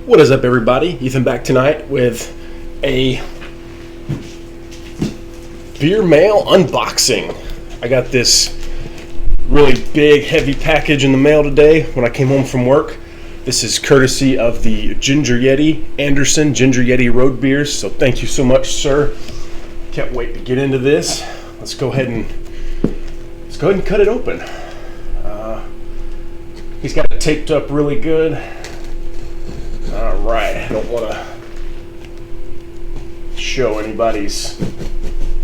What is up, everybody? Ethan back tonight with a beer mail unboxing. I got this really big, heavy package in the mail today when I came home from work. This is courtesy of the Ginger Yeti, Anderson Ginger Yeti Road Beers. So thank you so much, sir. Can't wait to get into this. Let's go ahead and cut it open. He's got it taped up really good. All right, I don't want to show anybody's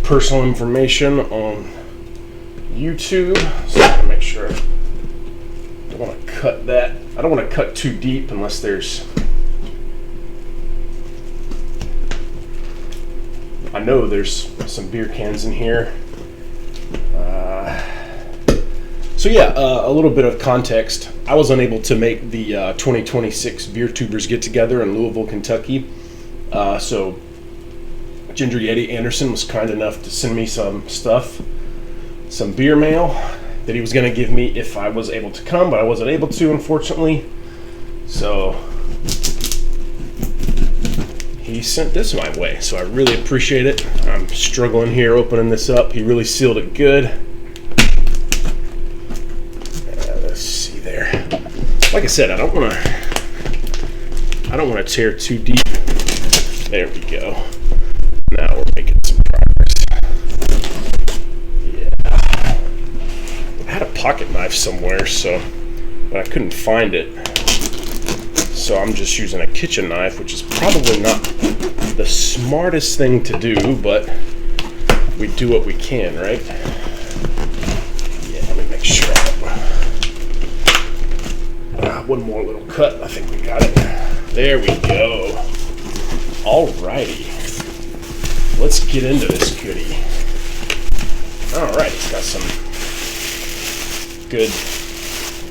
personal information on YouTube, so I'm going to make sure. I don't want to cut that. I don't want to cut too deep unless there's. I know there's some beer cans in here. A little bit of context. I was unable to make the 2026 Beer Tubers get together in Louisville, Kentucky. So Ginger Yeti Anderson was kind enough to send me some stuff, some beer mail that he was going to give me if I was able to come, but I wasn't able to, unfortunately. So he sent this my way, so I really appreciate it. I'm struggling here opening this up. He really sealed it good. Let's see there. Like I said, I don't want to tear too deep. There we go. Now we're making some progress. Yeah. I had a pocket knife somewhere, but I couldn't find it. So I'm just using a kitchen knife, which is probably not the smartest thing to do, but we do what we can, right? Yeah, let me make sure. One more little cut. I think we got it. There we go. Alrighty. Let's get into this goodie. Alright, it's got some good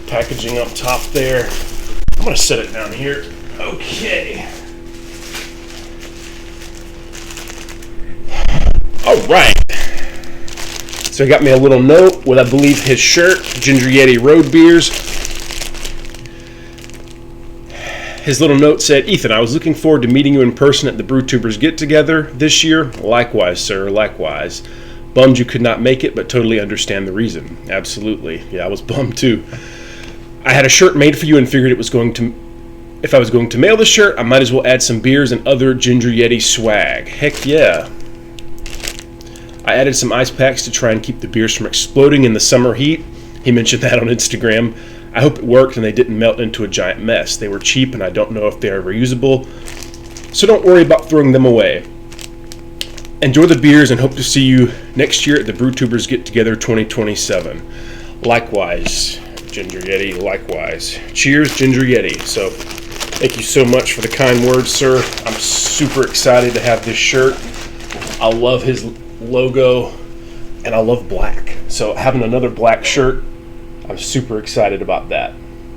packaging up top there. I'm going to set it down here. Okay. Alright. So he got me a little note with, I believe, his shirt, Ginger Yeti Road Beers. His little note said, "Ethan, I was looking forward to meeting you in person at the BrewTubers get-together this year. Likewise, sir, likewise. Bummed you could not make it, but totally understand the reason." Absolutely. Yeah, I was bummed too. "I had a shirt made for you and figured if I was going to mail the shirt, I might as well add some beers and other Ginger Yeti swag. Heck yeah. I added some ice packs to try and keep the beers from exploding in the summer heat." He mentioned that on Instagram. "I hope it worked and they didn't melt into a giant mess. They were cheap and I don't know if they are reusable, so don't worry about throwing them away. Enjoy the beers and hope to see you next year at the BrewTubers Get Together 2027. Likewise, Ginger Yeti, likewise. Cheers, Ginger Yeti." So, thank you so much for the kind words, sir. I'm super excited to have this shirt. I love his logo and I love black. So, having another black shirt, I'm super excited about that.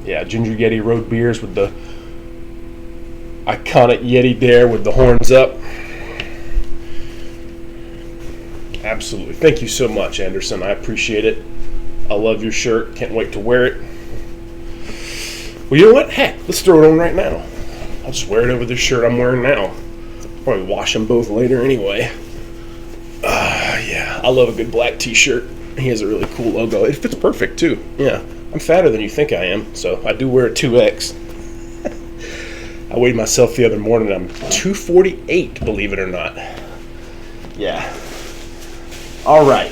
Yeah, Ginger Yeti Road Beers with the iconic Yeti there with the horns up. Absolutely. Thank you so much, Anderson. I appreciate it. I love your shirt. Can't wait to wear it. Well, you know what? Heck, let's throw it on right now. I'll just wear it over this shirt I'm wearing now. Probably wash them both later anyway. Yeah, I love a good black t-shirt. He has a really cool logo. It fits perfect, too. Yeah, I'm fatter than you think I am, so I do wear a 2X. I weighed myself the other morning. I'm 248, believe it or not. Yeah. All right.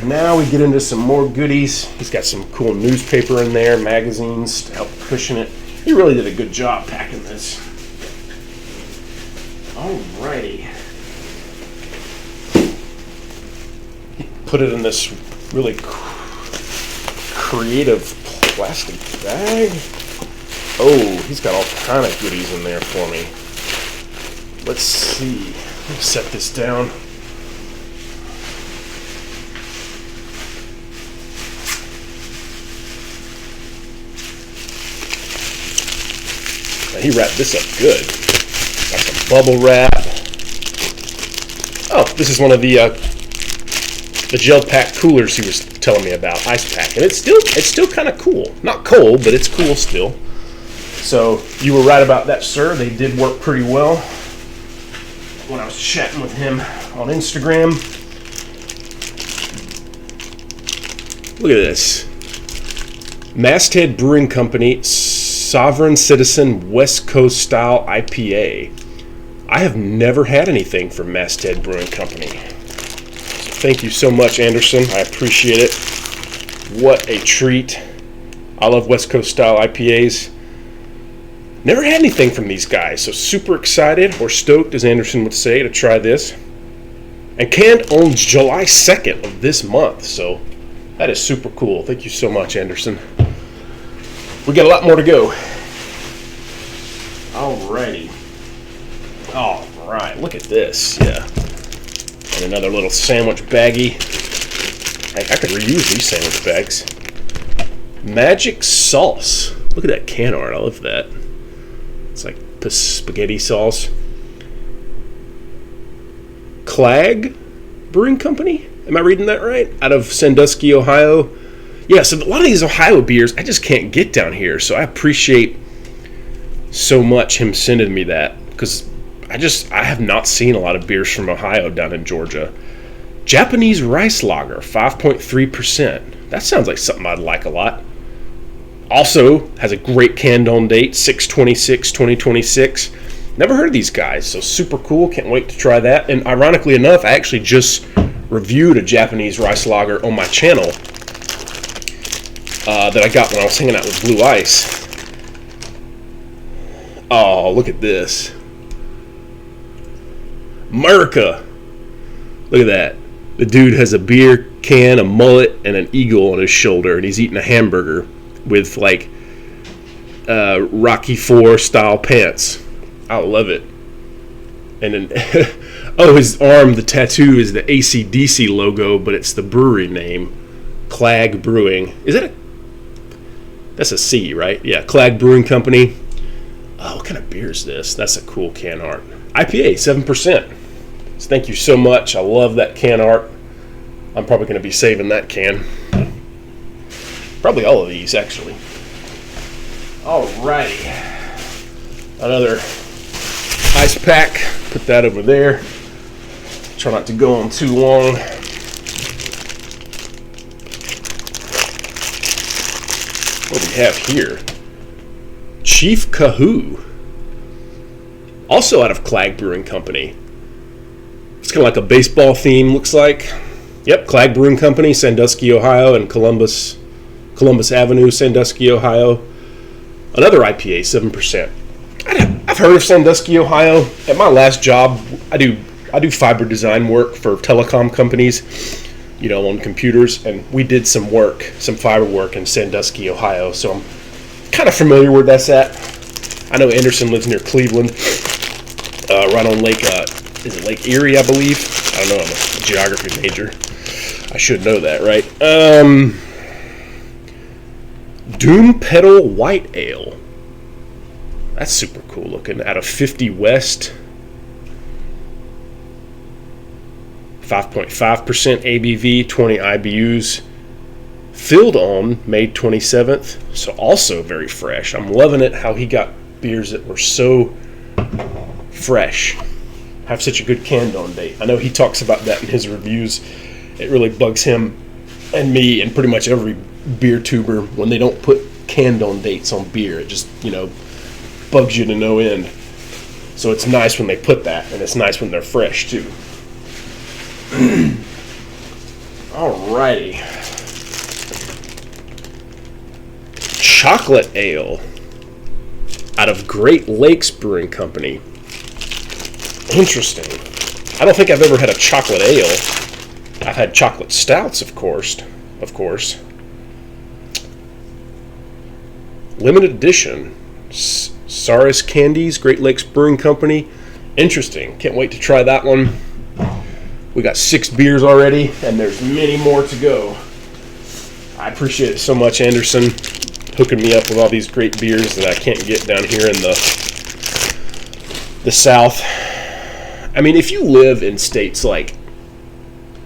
Now we get into some more goodies. He's got some cool newspaper in there, magazines to help cushion it. He really did a good job packing this. All righty. He put it in this really creative plastic bag. Oh, he's got all kind of goodies in there for me. Let's see. Let me set this down. Now, he wrapped this up good. Got some bubble wrap. Oh, this is one of the gel pack coolers he was telling me about, ice pack, and it's still kind of cool. Not cold, but it's cool still. So you were right about that, sir. They did work pretty well when I was chatting with him on Instagram. Look at this. Masthead Brewing Company Sovereign Citizen West Coast Style IPA. I have never had anything from Masthead Brewing Company. So thank you so much, Anderson. I appreciate it. What a treat. I love West Coast Style IPAs. Never had anything from these guys, so super excited, or stoked as Anderson would say, to try this. And canned on July 2nd of this month, so that is super cool. Thank you so much, Anderson. We got a lot more to go. Alrighty. Alright, look at this. Yeah. And another little sandwich baggie. Heck, I could reuse these sandwich bags. Magic sauce. Look at that can art. I love that. It's like spaghetti sauce. Clag Brewing Company? Am I reading that right? Out of Sandusky, Ohio. Yeah, so a lot of these Ohio beers I just can't get down here. So I appreciate so much him sending me that, because I have not seen a lot of beers from Ohio down in Georgia. Japanese rice lager, 5.3%. That sounds like something I'd like a lot. Also has a great canned on date, 6/26/2026. Never heard of these guys, so super cool. Can't wait to try that. And ironically enough, I actually just reviewed a Japanese rice lager on my channel that I got when I was hanging out with Blue Ice. Oh, look at this. America! Look at that. The dude has a beer can, a mullet, and an eagle on his shoulder, and he's eating a hamburger with, like, Rocky IV style pants. I love it. And then, oh, his arm, the tattoo is the AC/DC logo, but it's the brewery name, Clag Brewing. Is that that's a C, right? Yeah, Clag Brewing Company. Oh, what kind of beer is this? That's a cool can art. IPA, 7%. So thank you so much. I love that can art. I'm probably going to be saving that can. Probably all of these, actually. Alrighty. Another ice pack. Put that over there. Try not to go on too long. What do we have here? Chief Kahoo. Also out of Clag Brewing Company. It's kind of like a baseball theme, looks like. Yep, Clag Brewing Company, Sandusky, Ohio, and Columbus Avenue, Sandusky, Ohio. Another IPA, 7%. I've heard of Sandusky, Ohio. At my last job, I do fiber design work for telecom companies, on computers, and we did some fiber work in Sandusky, Ohio. So I'm kind of familiar where that's at. I know Anderson lives near Cleveland, right on Lake. Is it Lake Erie? I believe. I don't know. I'm a geography major. I should know that, right? Doom Pedal White Ale. That's super cool looking. Out of 50 West. 5.5% ABV, 20 IBUs. Filled on May 27th. So also very fresh. I'm loving it how he got beers that were so fresh. Have such a good canned on date. I know he talks about that in his reviews. It really bugs him and me and pretty much every beer tuber when they don't put canned on dates on beer. It just, bugs you to no end. So it's nice when they put that, and it's nice when they're fresh too. Alrighty. Chocolate Ale out of Great Lakes Brewing Company. Interesting. I don't think I've ever had a chocolate ale. I've had chocolate stouts, of course. Limited edition. Saris Candies, Great Lakes Brewing Company. Interesting. Can't wait to try that one. We got 6 beers already, and there's many more to go. I appreciate it so much, Anderson, hooking me up with all these great beers that I can't get down here in the South. I mean, if you live in states like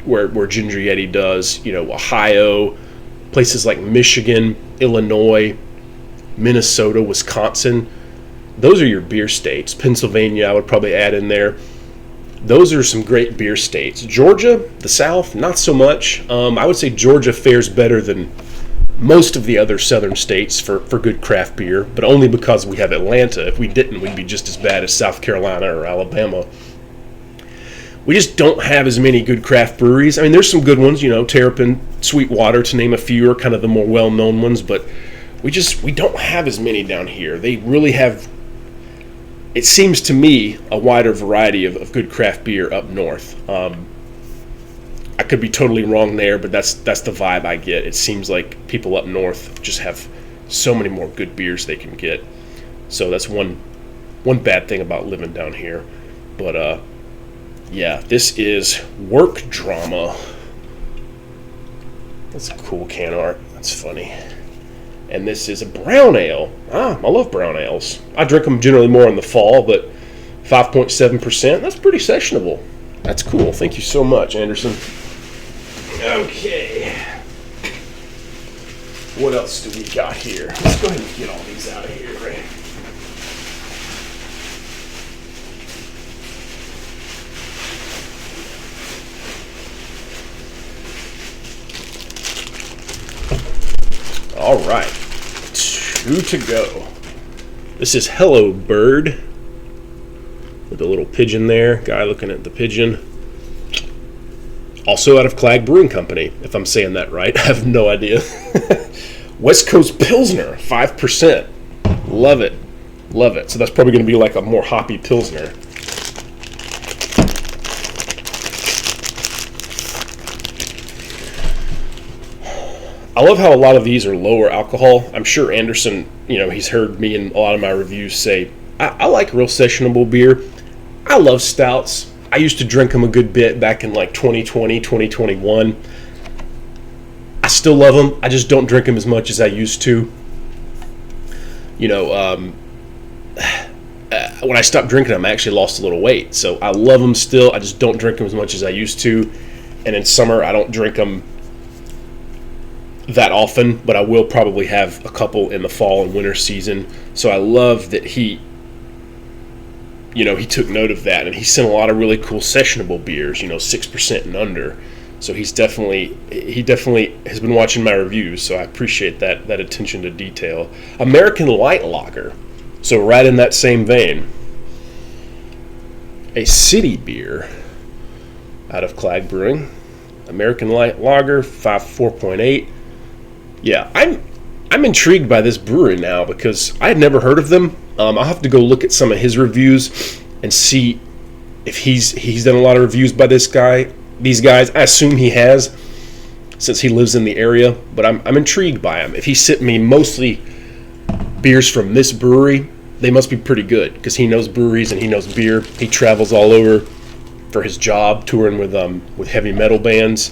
where Ginger Yeti does, Ohio, places like Michigan, Illinois, Minnesota, Wisconsin. Those are your beer states. Pennsylvania, I would probably add in there. Those are some great beer states. Georgia, the South, not so much. I would say Georgia fares better than most of the other southern states for good craft beer, but only because we have Atlanta. If we didn't, we'd be just as bad as South Carolina or Alabama. We just don't have as many good craft breweries. I mean, there's some good ones, Terrapin, Sweetwater, to name a few, are kind of the more well-known ones, but we don't have as many down here. They really have, it seems to me, a wider variety of good craft beer up north. I could be totally wrong there, but that's the vibe I get. It seems like people up north just have so many more good beers they can get. So that's one bad thing about living down here. But yeah, this is Work Drama. That's a cool can art. That's funny. And this is a brown ale. I love brown ales. I drink them generally more in the fall, but 5.7%, that's pretty sessionable. That's cool. Thank you so much, Anderson. Okay. What else do we got here? Let's go ahead and get all these out of here, right? All right. 2 to go. This is Hello Bird with a little pigeon there. Guy looking at the pigeon. Also out of Clag Brewing Company, if I'm saying that right. I have no idea. West Coast Pilsner, 5%. Love it. Love it. So that's probably going to be like a more hoppy Pilsner. I love how a lot of these are lower alcohol. I'm sure Anderson, he's heard me in a lot of my reviews say, I like real sessionable beer. I love stouts. I used to drink them a good bit back in like 2020, 2021. I still love them. I just don't drink them as much as I used to. When I stopped drinking them, I actually lost a little weight. So I love them still. I just don't drink them as much as I used to. And in summer, I don't drink them that often, but I will probably have a couple in the fall and winter season. So I love that he took note of that, and he sent a lot of really cool sessionable beers, 6% and under. So he definitely has been watching my reviews, so I appreciate that attention to detail. American Light Lager, so right in that same vein. A city beer out of Clag Brewing. American Light Lager, 4.8. Yeah, I'm intrigued by this brewery now because I had never heard of them. I'll have to go look at some of his reviews and see if he's done a lot of reviews by these guys. I assume he has, since he lives in the area, but I'm intrigued by him. If he sent me mostly beers from this brewery, they must be pretty good because he knows breweries and he knows beer. He travels all over for his job, touring with heavy metal bands.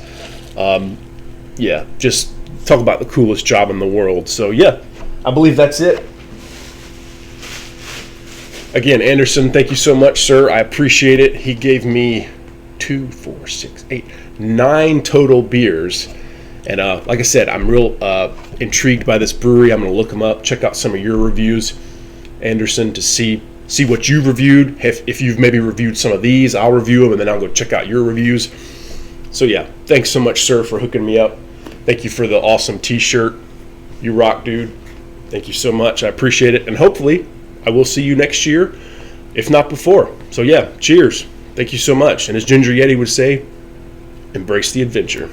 Yeah, just talk about the coolest job in the world. So yeah, I believe that's it. Again, Anderson, thank you so much, sir. I appreciate it. He gave me 2, 4, 6, 8, 9 total beers. And like I said, I'm real intrigued by this brewery. I'm going to look them up, check out some of your reviews, Anderson, to see what you've reviewed. If you've maybe reviewed some of these, I'll review them, and then I'll go check out your reviews. So yeah, thanks so much, sir, for hooking me up. Thank you for the awesome t-shirt. You rock, dude. Thank you so much. I appreciate it. And hopefully I will see you next year, if not before. So yeah, cheers. Thank you so much. And as Ginger Yeti would say, embrace the adventure.